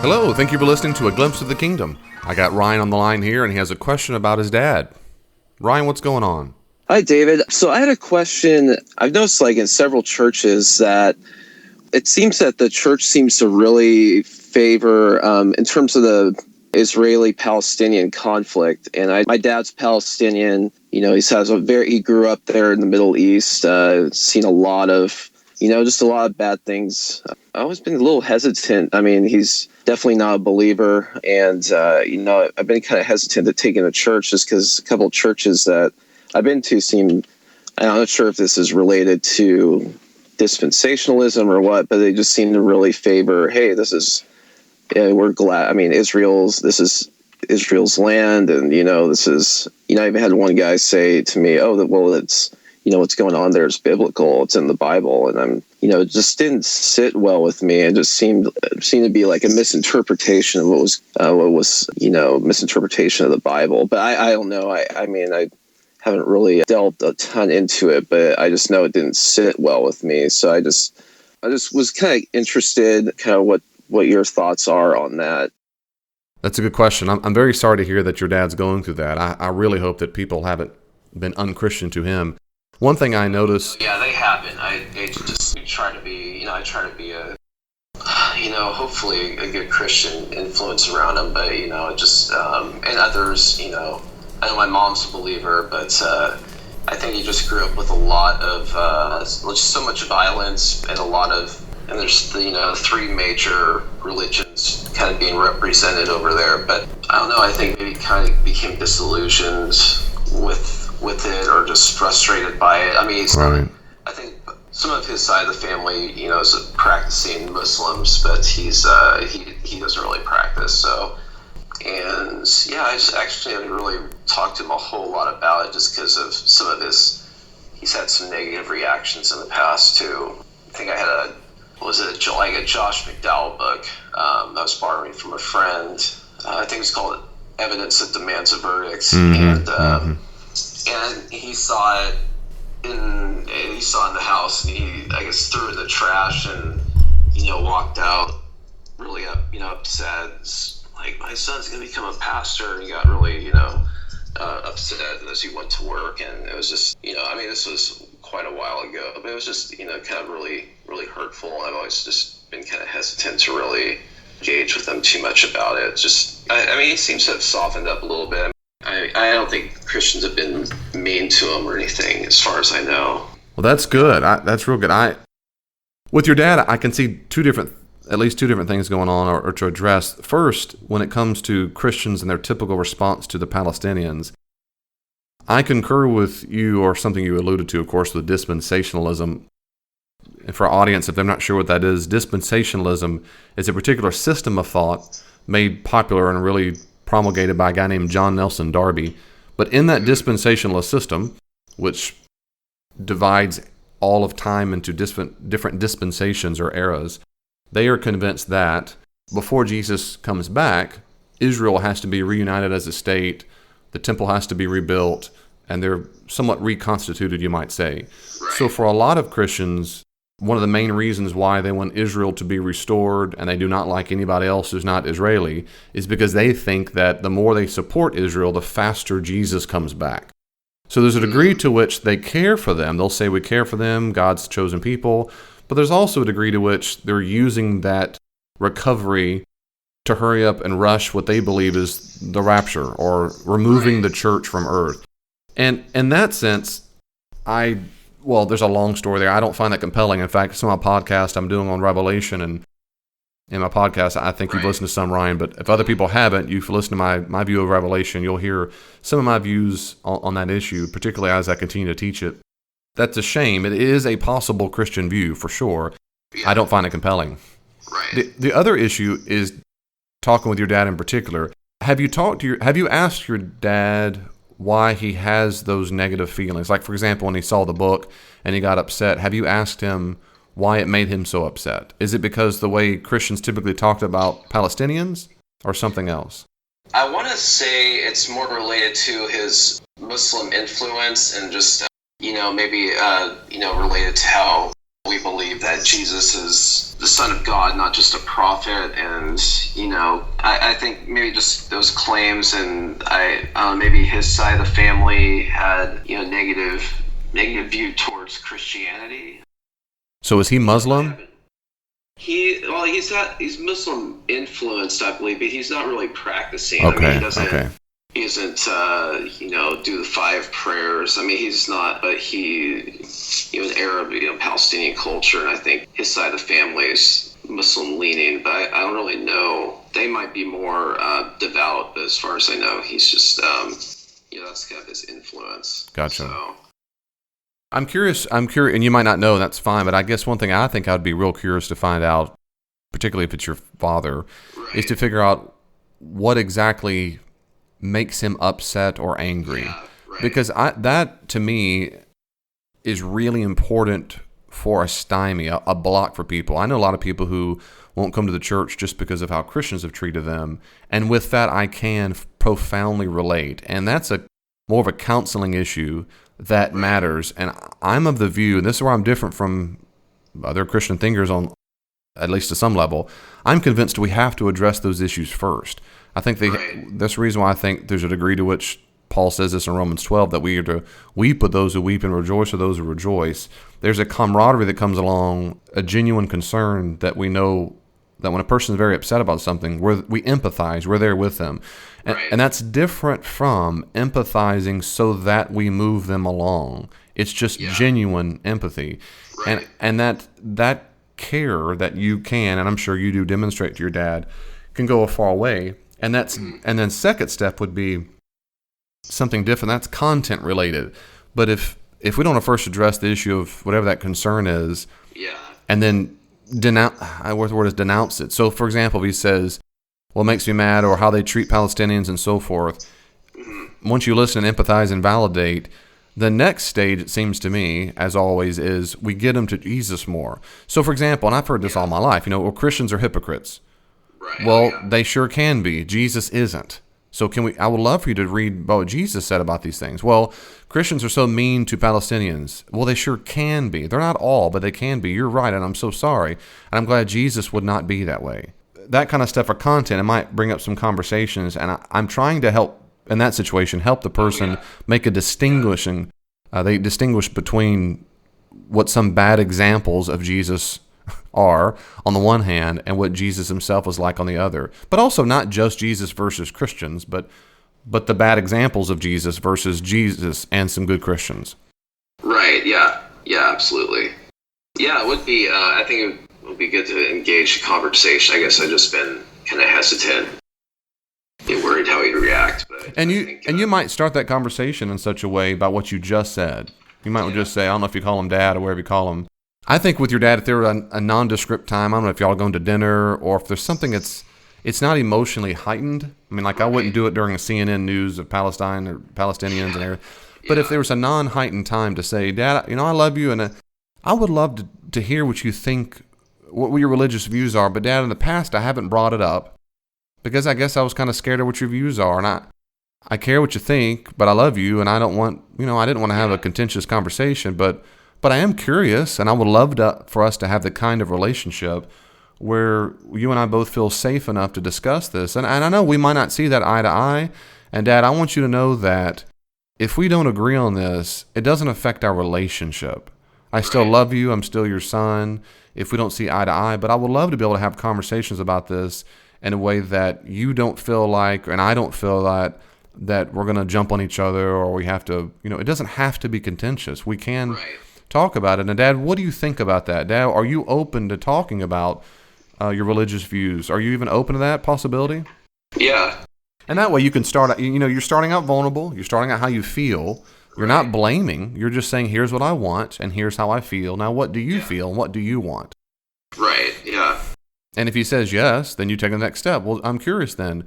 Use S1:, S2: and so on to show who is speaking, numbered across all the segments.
S1: Hello, thank you for listening to A Glimpse of the Kingdom. I got Ryan on the line here, and he has a question about his dad. Ryan, what's going on?
S2: Hi, David. So I had a question. I've noticed, in several churches, that it seems that the church seems to really favor, in terms of the Israeli-Palestinian conflict. And my dad's Palestinian. He grew up there in the Middle East. Seen a lot of, just a lot of bad things. I've always been a little hesitant. I mean, he's definitely not a believer, and I've been kind of hesitant to take him to church just because a couple of churches that I've been to seem, I'm not sure if this is related to dispensationalism or what, but they just seem to really favor, hey, we're glad. I mean, this is Israel's land, and this is, I even had one guy say to me, it's, what's going on there is biblical, it's in the Bible, and it just didn't sit well with me. It just seemed to be like a misinterpretation of what was misinterpretation of the Bible. But I don't know. I mean, I haven't really delved a ton into it, but I just know it didn't sit well with me. So I just was kind of interested, kind of what your thoughts are on that.
S1: That's a good question. I'm very sorry to hear that your dad's going through that. I really hope that people haven't been unchristian to him. One thing I noticed...
S2: Yeah, they haven't. I just try to be, hopefully a good Christian influence around them, but, and others, I know my mom's a believer, but I think he just grew up with a lot of, just so much violence and and there's, three major religions kind of being represented over there, but I don't know, I think maybe kind of became disillusioned with it, or just frustrated by it. I mean,
S1: right.
S2: I think some of his side of the family, is practicing Muslims, but he doesn't really practice. So, and yeah, I just actually haven't really talked to him a whole lot about it, just because of some of he's had some negative reactions in the past too. I think I had a Josh McDowell book I was borrowing from a friend. I think it's called Evidence That Demands a Verdict, and he saw it in the house, and he, I guess, threw it in the trash and, walked out really upset. Like, my son's going to become a pastor, and he got really, upset as he went to work. And it was just, this was quite a while ago, but it was just, kind of really, really hurtful. I've always just been kind of hesitant to really engage with him too much about it. Just, he seems to have softened up a little bit. I don't think Christians have been mean to him or anything, as far as I know.
S1: Well, that's good. That's real good. With your dad, I can see at least two different things going on, or to address. First, when it comes to Christians and their typical response to the Palestinians, I concur with you, or something you alluded to, of course, with dispensationalism. And for our audience, if they're not sure what that is, dispensationalism is a particular system of thought made popular and really promulgated by a guy named John Nelson Darby. But in that dispensationalist system, which divides all of time into different dispensations or eras, they are convinced that before Jesus comes back, Israel has to be reunited as a state, the temple has to be rebuilt, and they're somewhat reconstituted, you might say.
S2: Right.
S1: So for a lot of Christians, one of the main reasons why they want Israel to be restored, and they do not like anybody else who's not Israeli, is because they think that the more they support Israel, the faster Jesus comes back. So there's a degree to which they care for them. They'll say, we care for them, God's chosen people. But there's also a degree to which they're using that recovery to hurry up and rush what they believe is the rapture, or removing the church from earth. And in that sense, there's a long story there. I don't find that compelling. In fact, some of my podcast I'm doing on Revelation, and in my podcast, I think you've listened to some, Ryan, but if other people haven't, you've listened to my view of Revelation, you'll hear some of my views on that issue, particularly as I continue to teach it. That's a shame. It is a possible Christian view, for sure.
S2: Yeah.
S1: I don't find it compelling.
S2: Right.
S1: The other issue is talking with your dad in particular. Have you asked your dad why he has those negative feelings? Like, for example, when he saw the book and he got upset, have you asked him why it made him so upset? Is it because the way Christians typically talked about Palestinians, or something else?
S2: I want to say it's more related to his Muslim influence, and just, maybe, related to how We believe that Jesus is the Son of God, not just a prophet. And, I think maybe just those claims, and maybe his side of the family had, negative view towards Christianity.
S1: So is he Muslim?
S2: He's Muslim influenced, I believe, but he's not really practicing.
S1: Okay.
S2: He doesn't, do the 5 prayers. He's not, but an Arab, Palestinian culture, and I think his side of the family is Muslim leaning, but I don't really know. They might be more devout, but as far as I know, he's just, that's kind of his influence.
S1: Gotcha.
S2: So.
S1: I'm curious, and you might not know, that's fine, but I guess one thing I think I'd be real curious to find out, particularly if it's your father,
S2: Right.
S1: is to figure out what exactly makes him upset or angry.
S2: Yeah, right.
S1: Because that, to me, is really important for a stymie, a block for people. I know a lot of people who won't come to the church just because of how Christians have treated them, and with that, I can profoundly relate. And that's more of a counseling issue that matters. And I'm of the view, and this is where I'm different from other Christian thinkers on, at least to some level, I'm convinced we have to address those issues first. I think that's the reason why I think there's a degree to which Paul says this in Romans 12, that we are to weep with those who weep and rejoice with those who rejoice. There's a camaraderie that comes along, a genuine concern that we know that when a person is very upset about something, we empathize, we're there with them. And that's different from empathizing so that we move them along. It's just genuine empathy.
S2: Right.
S1: And that care that you can, and I'm sure you do demonstrate to your dad, can go a far way. And then second step would be something different. That's content related. But if we don't first address the issue of whatever that concern is, and then denounce it. So, for example, if he says, "What makes me mad," or how they treat Palestinians and so forth, once you listen and empathize and validate, the next stage, it seems to me, as always, is we get them to Jesus more. So, for example, and I've heard this all my life, Christians are hypocrites.
S2: Right.
S1: Well, they sure can be. Jesus isn't. So I would love for you to read what Jesus said about these things. Well, Christians are so mean to Palestinians. Well, they sure can be. They're not all, but they can be. You're right, and I'm so sorry. And I'm glad Jesus would not be that way. That kind of stuff for content, it might bring up some conversations, and I'm trying to help, in that situation, help the person make a distinguishing. They distinguish between what some bad examples of Jesus are on the one hand and what Jesus himself was like on the other. But also not just Jesus versus Christians, but the bad examples of Jesus versus Jesus and some good Christians.
S2: Right, yeah, absolutely. Yeah, it would be, I think it would be good to engage the conversation. I guess I've just been kind of hesitant, worried how he'd react. But
S1: and you might start that conversation in such a way by what you just said. You might just say, I don't know if you call him dad or whatever you call him. I think with your dad, if there were a nondescript time, I don't know if y'all are going to dinner or if there's something it's not emotionally heightened. I wouldn't do it during a CNN news of Palestine or Palestinians and everything. But if there was a non-heightened time to say, Dad, I love you, and I would love to hear what you think, what your religious views are. But Dad, in the past, I haven't brought it up because I guess I was kind of scared of what your views are, and I care what you think, but I love you, and I don't want, I didn't want to have a contentious conversation, but I am curious, and I would love for us to have the kind of relationship where you and I both feel safe enough to discuss this. And I know we might not see that eye to eye. And Dad, I want you to know that if we don't agree on this, it doesn't affect our relationship. I still love you. I'm still your son if we don't see eye to eye. But I would love to be able to have conversations about this in a way that you don't feel like, and I don't feel that we're going to jump on each other or we have to, it doesn't have to be contentious. We can talk about it. And Dad, what do you think about that? Dad, are you open to talking about your religious views? Are you even open to that possibility?
S2: Yeah.
S1: And that way you can start, you're starting out vulnerable. You're starting out how you feel. You're not blaming. You're just saying, here's what I want and here's how I feel. Now, what do you feel and what do you want?
S2: Right. Yeah.
S1: And if he says yes, then you take the next step. Well, I'm curious then.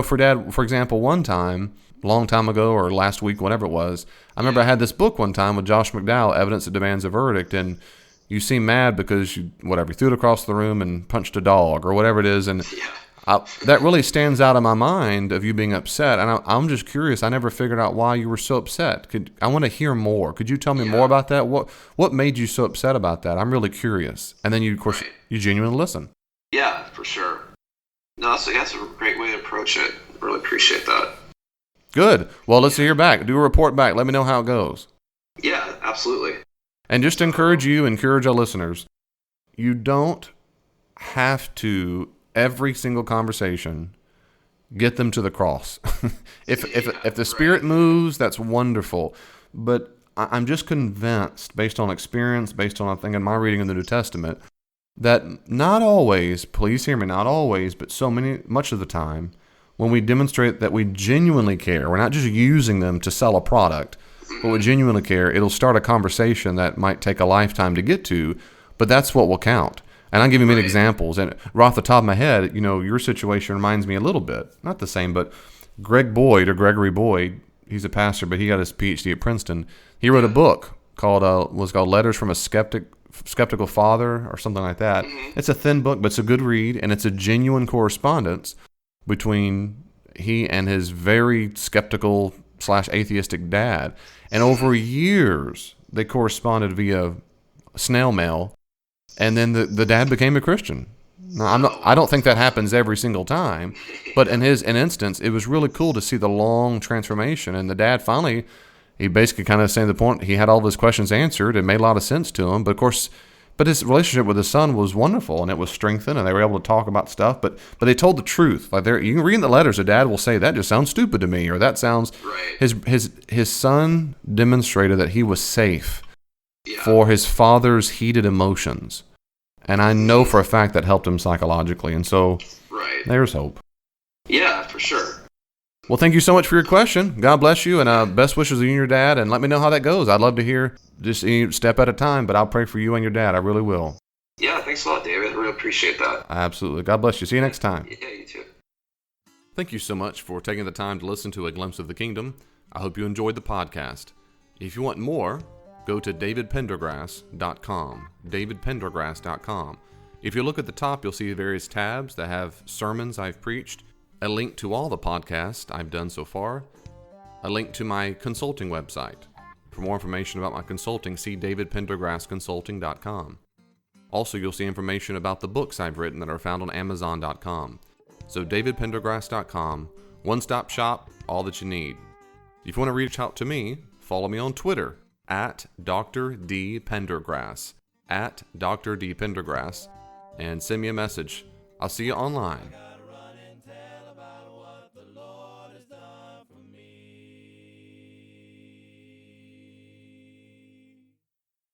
S1: For Dad, for example, one time, a long time ago or last week, whatever it was, I remember I had this book one time with Josh McDowell, Evidence That Demands a Verdict, and you seem mad because you threw it across the room and punched a dog or whatever it is. And that really stands out in my mind of you being upset, and I'm just curious. I never figured out why you were so upset. I want to hear more. Could you tell me more about that? What made you so upset about that? I'm really curious. And then you, of course, you genuinely listen.
S2: Yeah, for sure. No, that's a great way to approach it. Really appreciate that.
S1: Good. Well, let's hear back. Do a report back. Let me know how it goes.
S2: Yeah, absolutely.
S1: And just to encourage our listeners, you don't have to, every single conversation, get them to the cross. If the Spirit moves, that's wonderful. But I'm just convinced, based on experience, based on, I think, in my reading of the New Testament, that not always, please hear me, not always, but much of the time, when we demonstrate that we genuinely care, we're not just using them to sell a product, but we genuinely care, it'll start a conversation that might take a lifetime to get to, but that's what will count. And I'll give you many examples. And right off the top of my head, your situation reminds me a little bit, not the same, but Gregory Boyd, he's a pastor, but he got his PhD at Princeton. He wrote a book called Letters from a Skeptical Father or something like that. Mm-hmm. It's a thin book, but it's a good read, and it's a genuine correspondence between he and his very skeptical / atheistic dad. And over years, they corresponded via snail mail, and then the dad became a Christian. Now, I don't think that happens every single time, but in his instance, it was really cool to see the long transformation. And the dad finally, he basically kind of saying the point, he had all of his questions answered. It made a lot of sense to him. But of course, his relationship with his son was wonderful, and it was strengthened, and they were able to talk about stuff. But they told the truth. Like you can read in the letters, the dad will say, "That just sounds stupid to me," or "That sounds." Right. His son demonstrated that he was safe for his father's heated emotions, and I know for a fact that helped him psychologically. And so, there's hope. Yeah, for sure. Well, thank you so much for your question. God bless you, and best wishes to you and your dad, and let me know how that goes. I'd love to hear, just step at a time, but I'll pray for you and your dad. I really will. Yeah, thanks a lot, David. I really appreciate that. Absolutely. God bless you. See you next time. Yeah, you too. Thank you so much for taking the time to listen to A Glimpse of the Kingdom. I hope you enjoyed the podcast. If you want more, go to davidpendergrass.com, davidpendergrass.com. If you look at the top, you'll see various tabs that have sermons I've preached, a link to all the podcasts I've done so far, a link to my consulting website. For more information about my consulting, see davidpendergrassconsulting.com. Also, you'll see information about the books I've written that are found on amazon.com. So davidpendergrass.com, one-stop shop, all that you need. If you want to reach out to me, follow me on Twitter, at Dr. D. Pendergrass, at Dr. D. Pendergrass, and send me a message. I'll see you online.